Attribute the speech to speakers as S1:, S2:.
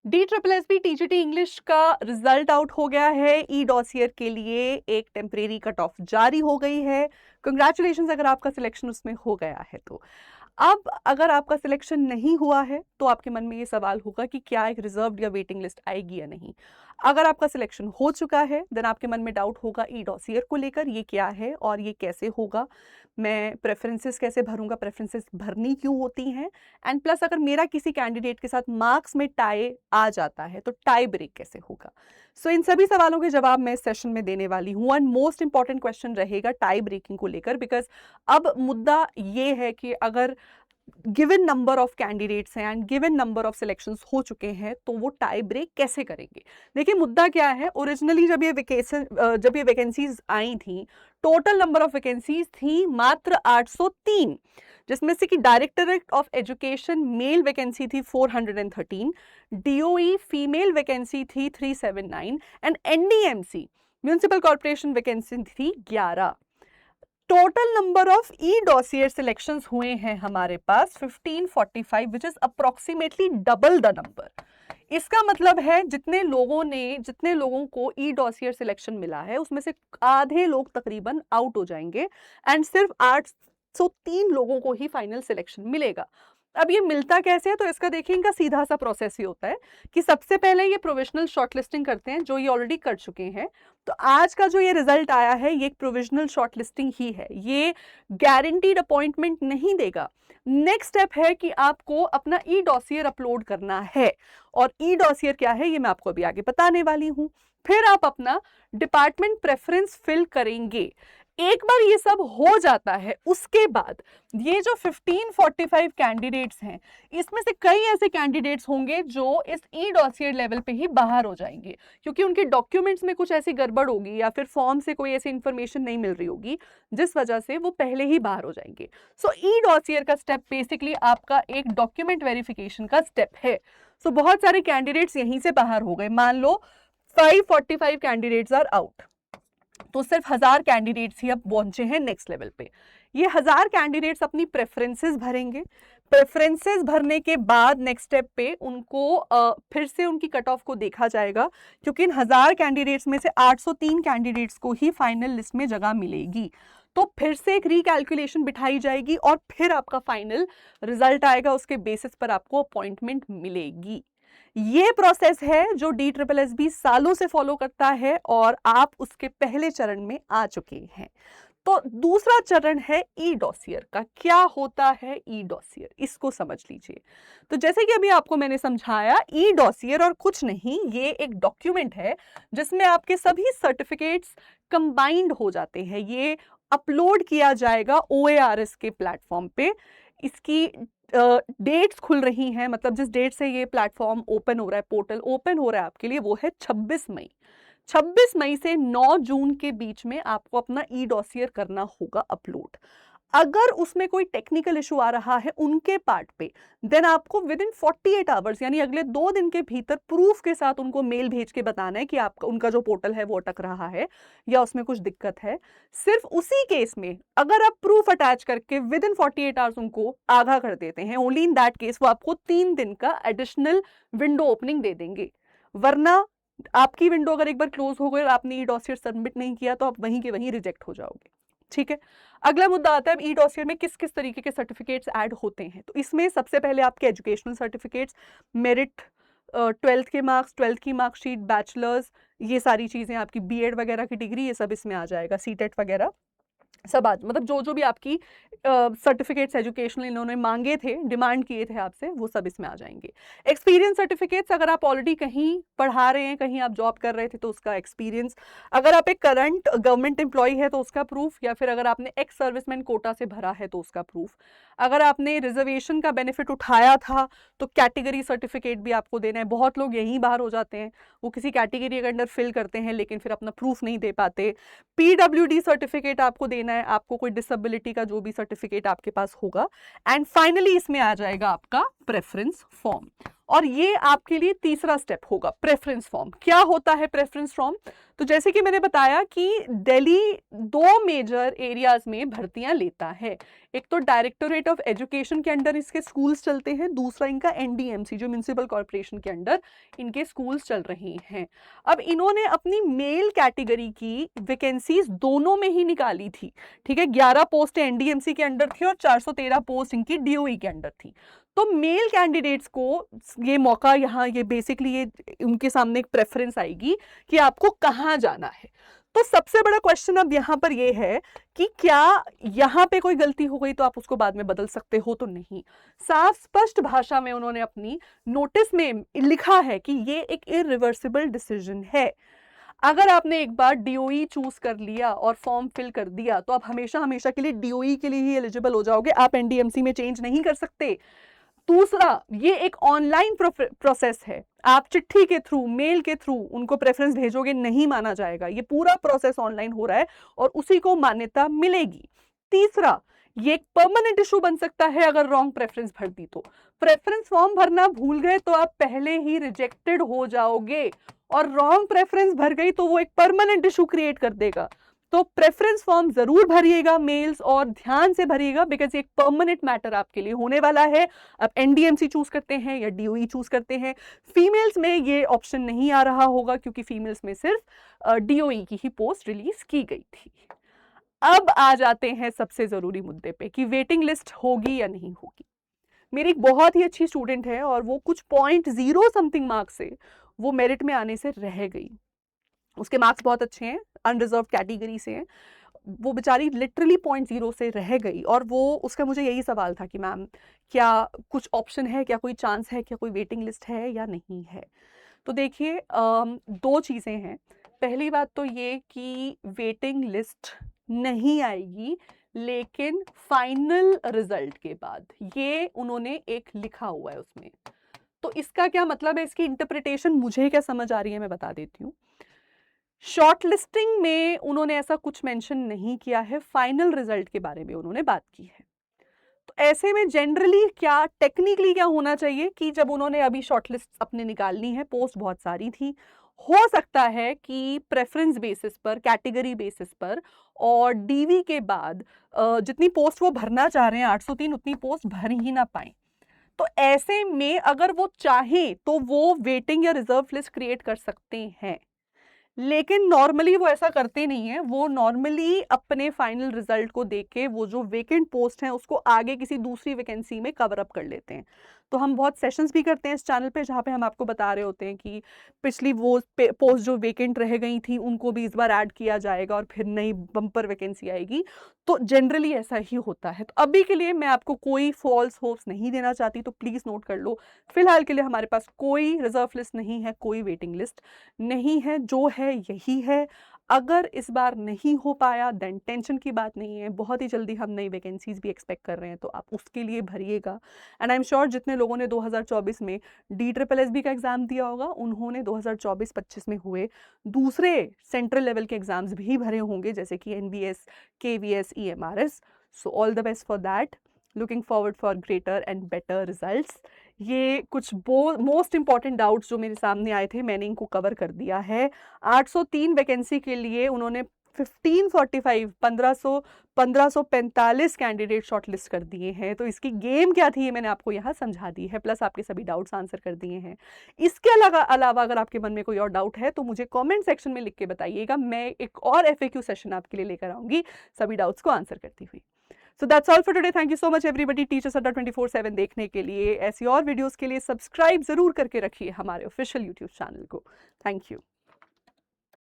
S1: DSSB TGT English का result out हो गया है। ई डॉसियर के लिए एक टेम्परेरी कट ऑफ जारी हो गई है। कंग्रेचुलेशंस अगर आपका सिलेक्शन उसमें हो गया है तो। अब अगर आपका सिलेक्शन नहीं हुआ है तो आपके मन में ये सवाल होगा कि क्या एक रिजर्व्ड या वेटिंग लिस्ट आएगी या नहीं। अगर आपका सिलेक्शन हो चुका है देन आपके मन में डाउट होगा ई डॉसियर को लेकर, ये क्या है और ये कैसे होगा, मैं प्रेफरेंसेस कैसे भरूंगा, प्रेफरेंसेस भरनी क्यों होती हैं, एंड प्लस अगर मेरा किसी कैंडिडेट के साथ मार्क्स में टाई आ जाता है तो टाई ब्रेक कैसे होगा। सो इन सभी सवालों के जवाब मैं इस सेशन में देने वाली हूँ। एंड मोस्ट इंपॉर्टेंट क्वेश्चन रहेगा टाई ब्रेकिंग को लेकर, बिकॉज अब मुद्दा ये है कि अगर गिवन नंबर ऑफ कैंडिडेट्स हैं and given number of selections हो चुके हैं तो वो टाई ब्रेक कैसे करेंगे। देखिए मुद्दा क्या है, ओरिजिनली जब ये वैकेंसीज आई थी, टोटल नंबर ऑफ वैकेंसीज थी मात्र 803, जिसमें से कि directorate of education male vacancy थी 413, डीओई फीमेल वैकेंसी थी 379 and NDMC municipal corporation vacancy थी 11। Total number of e dossier selections हुए हैं हमारे पास 1545, which is approximately double the number. इसका मतलब है जितने लोगों को ई डॉसियर सिलेक्शन मिला है उसमें से आधे लोग तकरीबन आउट हो जाएंगे एंड सिर्फ 803 लोगों को ही फाइनल सिलेक्शन मिलेगा। अब ये मिलता कैसे है, तो इसका देखिए इनका सीधा सा प्रोसेस ही होता है कि सबसे पहले ये प्रोविजनल शॉर्टलिस्टिंग करते हैं, जो ये ऑलरेडी कर चुके हैं। तो आज का जो ये रिजल्ट आया है ये एक प्रोविजनल शॉर्टलिस्टिंग ही है, ये गारंटीड अपॉइंटमेंट नहीं देगा। नेक्स्ट स्टेप है कि आपको अपना ई डॉसियर अपलोड करना है, और ई डॉसियर क्या है ये मैं आपको अभी आगे बताने वाली हूँ। फिर आप अपना डिपार्टमेंट प्रेफरेंस फिल करेंगे। एक बार ये सब हो जाता है उसके बाद ये जो 1545 कैंडिडेट्स हैं इसमें से कई ऐसे कैंडिडेट्स होंगे जो इस ई डॉसियर लेवल पे ही बाहर हो जाएंगे, क्योंकि उनके डॉक्यूमेंट्स में कुछ ऐसी गड़बड़ होगी या फिर फॉर्म से कोई ऐसी इंफॉर्मेशन नहीं मिल रही होगी जिस वजह से वो पहले ही बाहर हो जाएंगे। सो ई डॉसियर का स्टेप बेसिकली आपका एक डॉक्यूमेंट वेरिफिकेशन का स्टेप है। सो बहुत सारे कैंडिडेट्स यहीं से बाहर हो गए। मान लो 545 कैंडिडेट्स आर आउट, तो सिर्फ 1000 कैंडिडेट्स ही अब पहुंचे हैं नेक्स्ट लेवल पे। ये 1000 कैंडिडेट्स अपनी प्रेफरेंसेस भरेंगे। प्रेफरेंसेस भरने के बाद नेक्स्ट स्टेप पे उनको फिर से उनकी कट ऑफ को देखा जाएगा, क्योंकि इन 1000 कैंडिडेट्स में से 803 कैंडिडेट्स को ही फाइनल लिस्ट में जगह मिलेगी। तो फिर से एक रिकैलकुलेशन बिठाई जाएगी और फिर आपका फाइनल रिजल्ट आएगा, उसके बेसिस पर आपको अपॉइंटमेंट मिलेगी। ये प्रोसेस है जो DSSB सालों से फॉलो करता है और आप उसके पहले चरण में आ चुके हैं। तो दूसरा चरण है ई डॉसियर का। क्या होता है ई डॉसियर, इसको समझ लीजिए। तो जैसे कि अभी आपको मैंने समझाया, ई डॉसियर और कुछ नहीं, ये एक डॉक्यूमेंट है जिसमें आपके सभी सर्टिफिकेट्स कंबाइंड हो जाते हैं। ये अपलोड किया जाएगा OARS के प्लेटफॉर्म पे। इसकी डेट्स खुल रही हैं, मतलब जिस डेट से ये प्लेटफॉर्म ओपन हो रहा है, पोर्टल ओपन हो रहा है आपके लिए, वो है 26 मई। 26 मई से 9 जून के बीच में आपको अपना ई डॉसियर करना होगा अपलोड। अगर उसमें कोई टेक्निकल इशू आ रहा है उनके पार्ट पे, देन आपको विद इन 48 आवर्स यानी अगले 2 दिन के भीतर प्रूफ के साथ उनको मेल भेज के बताना है कि आपका उनका जो पोर्टल है वो अटक रहा है या उसमें कुछ दिक्कत है। सिर्फ उसी केस में अगर आप प्रूफ अटैच करके विद इन 48 आवर्स उनको आगाह कर देते हैं, ओनली इन दैट केस वो आपको 3 दिन का एडिशनल विंडो ओपनिंग दे देंगे। वरना आपकी विंडो अगर एक बार क्लोज हो गई और आपने ई डॉसियर सबमिट नहीं किया तो आप वहीं के वहीं रिजेक्ट हो जाओगे। ठीक है, अगला मुद्दा आता है ई डॉसियर में किस किस तरीके के सर्टिफिकेट्स ऐड होते हैं। तो इसमें सबसे पहले आपके एजुकेशनल सर्टिफिकेट्स, मेरिट, 12th के मार्क्स, 12th की मार्कशीट, बैचलर्स, ये सारी चीज़ें, आपकी बीएड वगैरह की डिग्री, ये सब इसमें आ जाएगा, सीटेट वगैरह सब आज, मतलब जो भी आपकी सर्टिफिकेट्स एजुकेशनल इन्होंने मांगे थे, डिमांड किए थे आपसे, वो सब इसमें आ जाएंगे। एक्सपीरियंस सर्टिफिकेट्स, अगर आप ऑलरेडी कहीं पढ़ा रहे हैं, कहीं आप जॉब कर रहे थे तो उसका एक्सपीरियंस, अगर आप एक करंट गवर्नमेंट एम्प्लॉय है तो उसका प्रूफ, या फिर अगर आपने एक्स सर्विसमैन कोटा से भरा है तो उसका प्रूफ। अगर आपने रिजर्वेशन का बेनिफिट उठाया था तो कैटेगरी सर्टिफिकेट भी आपको देना है। बहुत लोग यहीं बाहर हो जाते हैं, वो किसी कैटेगरी के अंडर फिल करते हैं लेकिन फिर अपना प्रूफ नहीं दे पाते। PWD सर्टिफिकेट आपको देना है, आपको कोई डिसेबिलिटी का जो भी सर्टिफिकेट आपके पास होगा। एंड फाइनली इसमें आ जाएगा आपका प्रेफरेंस फॉर्म। और ये आपके लिए तीसरा स्टेप होगा, प्रेफरेंस फॉर्म। क्या होता है प्रेफरेंस फॉर्म? तो जैसे कि मैंने बताया कि दिल्ली 2 मेजर एरियाज में भर्तियां लेता है। एक तो डायरेक्टोरेट ऑफ एजुकेशन के अंडर इसके स्कूल्स चलते हैं, दूसरा इनका एनडीएमसी जो म्युनिसिपल कॉर्पोरेशन के अंडर इनके स्कूल्स चल रहे हैं। अब इन्होंने अपनी मेल कैटेगरी की वैकेंसीज दोनों में ही निकाली थी, ठीक है। 11 पोस्ट एनडीएमसी के अंडर थी और 413 पोस्ट इनकी डीओई के अंडर थी। तो मेल कैंडिडेट्स को ये मौका, यहाँ ये बेसिकली ये उनके सामने एक प्रेफरेंस आएगी कि आपको कहाँ जाना है। तो सबसे बड़ा क्वेश्चन अब यहाँ पर ये है कि क्या यहाँ पे कोई गलती हो गई तो आप उसको बाद में बदल सकते हो? तो नहीं। साफ स्पष्ट भाषा में उन्होंने अपनी नोटिस में लिखा है कि ये एक इरिवर्सिबल डिसीजन है। अगर आपने एक बार डीओई चूज कर लिया और फॉर्म फिल कर दिया तो आप हमेशा हमेशा के लिए डीओई के लिए ही एलिजिबल हो जाओगे, आप एनडीएमसी में चेंज नहीं कर सकते। दूसरा, ये एक ऑनलाइन प्रोसेस है, आप चिट्ठी के थ्रू, मेल के थ्रू उनको प्रेफरेंस भेजोगे, नहीं माना जाएगा। ये पूरा प्रोसेस ऑनलाइन हो रहा है और उसी को मान्यता मिलेगी। तीसरा, ये एक परमानेंट इशू बन सकता है अगर रॉन्ग प्रेफरेंस भर दी तो। प्रेफरेंस फॉर्म भरना भूल गए तो आप पहले ही रिजेक्टेड हो जाओगे, और रॉन्ग प्रेफरेंस भर गई तो वो एक परमानेंट इशू क्रिएट कर देगा। तो प्रेफरेंस फॉर्म जरूर भरिएगा मेल्स, और ध्यान से भरिएगा, बिकॉज एक परमानेंट मैटर आपके लिए होने वाला है। आप एनडीएमसी चूज करते हैं या डीओई चूज करते हैं। फीमेल्स में ये ऑप्शन नहीं आ रहा होगा क्योंकि फीमेल्स में सिर्फ डीओई की ही पोस्ट रिलीज की गई थी। अब आ जाते हैं सबसे जरूरी मुद्दे पे कि वेटिंग लिस्ट होगी या नहीं होगी। मेरी एक बहुत ही अच्छी स्टूडेंट है और वो कुछ 0.0 समथिंग मार्क्स से वो मेरिट में आने से रह गई। उसके मार्क्स बहुत अच्छे हैं, अनरिजर्व कैटेगरी से हैं। वो बेचारी लिटरली 0.0 से रह गई, और वो उसका मुझे यही सवाल था कि मैम क्या कुछ ऑप्शन है, क्या कोई चांस है, क्या कोई वेटिंग लिस्ट है या नहीं है? तो देखिए, 2 चीज़ें हैं। पहली बात तो ये कि वेटिंग लिस्ट नहीं आएगी, लेकिन फाइनल रिजल्ट के बाद, ये उन्होंने एक लिखा हुआ है उसमें। तो इसका क्या मतलब है, इसकी इंटरप्रिटेशन मुझे क्या समझ आ रही है मैं बता देती हूँ। शॉर्ट लिस्टिंग में उन्होंने ऐसा कुछ मेंशन नहीं किया है, फाइनल रिजल्ट के बारे में उन्होंने बात की है। तो ऐसे में जनरली क्या, टेक्निकली क्या होना चाहिए कि जब उन्होंने अभी शॉर्टलिस्ट अपने निकालनी है, पोस्ट बहुत सारी थी, हो सकता है कि प्रेफरेंस बेसिस पर, कैटेगरी बेसिस पर और डीवी के बाद जितनी पोस्ट वो भरना चाह रहे हैं 803, उतनी पोस्ट भर ही ना पाए। तो ऐसे में अगर वो चाहें तो वो वेटिंग या रिजर्व लिस्ट क्रिएट कर सकते हैं, लेकिन नॉर्मली वो ऐसा करते नहीं है। वो नॉर्मली अपने फाइनल रिजल्ट को देख के वो जो वेकेंट पोस्ट हैं उसको आगे किसी दूसरी वैकेंसी में कवर अप कर लेते हैं। तो हम बहुत सेशंस भी करते हैं इस चैनल पे जहाँ पे हम आपको बता रहे होते हैं कि पिछली वो पोस्ट जो वेकेंट रह गई थी उनको भी इस बार ऐड किया जाएगा और फिर नई बम्पर वैकेंसी आएगी। तो जनरली ऐसा ही होता है। तो अभी के लिए मैं आपको कोई फॉल्स होप्स नहीं देना चाहती, तो प्लीज़ नोट कर लो, फिलहाल के लिए हमारे पास कोई रिजर्व लिस्ट नहीं है, कोई वेटिंग लिस्ट नहीं है, जो है यही है। अगर इस बार नहीं हो पाया देन टेंशन की बात नहीं है, बहुत ही जल्दी हम नई वैकेंसीज भी एक्सपेक्ट कर रहे हैं, तो आप उसके लिए भरिएगा। एंड आई एम श्योर जितने लोगों ने 2024 में DSSB का एग्जाम दिया होगा, उन्होंने 2024-25 में हुए दूसरे सेंट्रल लेवल के एग्जाम्स भी भरे होंगे, जैसे कि NBS, KVS, EMRS। So all the best for that, looking forward for greater and better results. ये कुछ मोस्ट इंपॉर्टेंट डाउट्स जो मेरे सामने आए थे मैंने इनको कवर कर दिया है। 803 वैकेंसी के लिए उन्होंने 1545 कैंडिडेट शॉर्टलिस्ट कर दिए हैं। तो इसकी गेम क्या थी ये मैंने आपको यहाँ समझा दी है, प्लस आपके सभी डाउट्स आंसर कर दिए हैं। इसके अलावा अगर आपके मन में कोई और डाउट है तो मुझे कमेंट सेक्शन में लिख के बताइएगा, मैं एक और FAQ सेशन आपके लिए लेकर आऊंगी सभी डाउट्स को आंसर करती हुई। So that's all for today. Thank you so much everybody. Teachers Adda 24/7 देखने के लिए, ऐसी और वीडियोस के लिए सब्सक्राइब जरूर करके रखिए हमारे ऑफिशियल YouTube चैनल को। Thank you.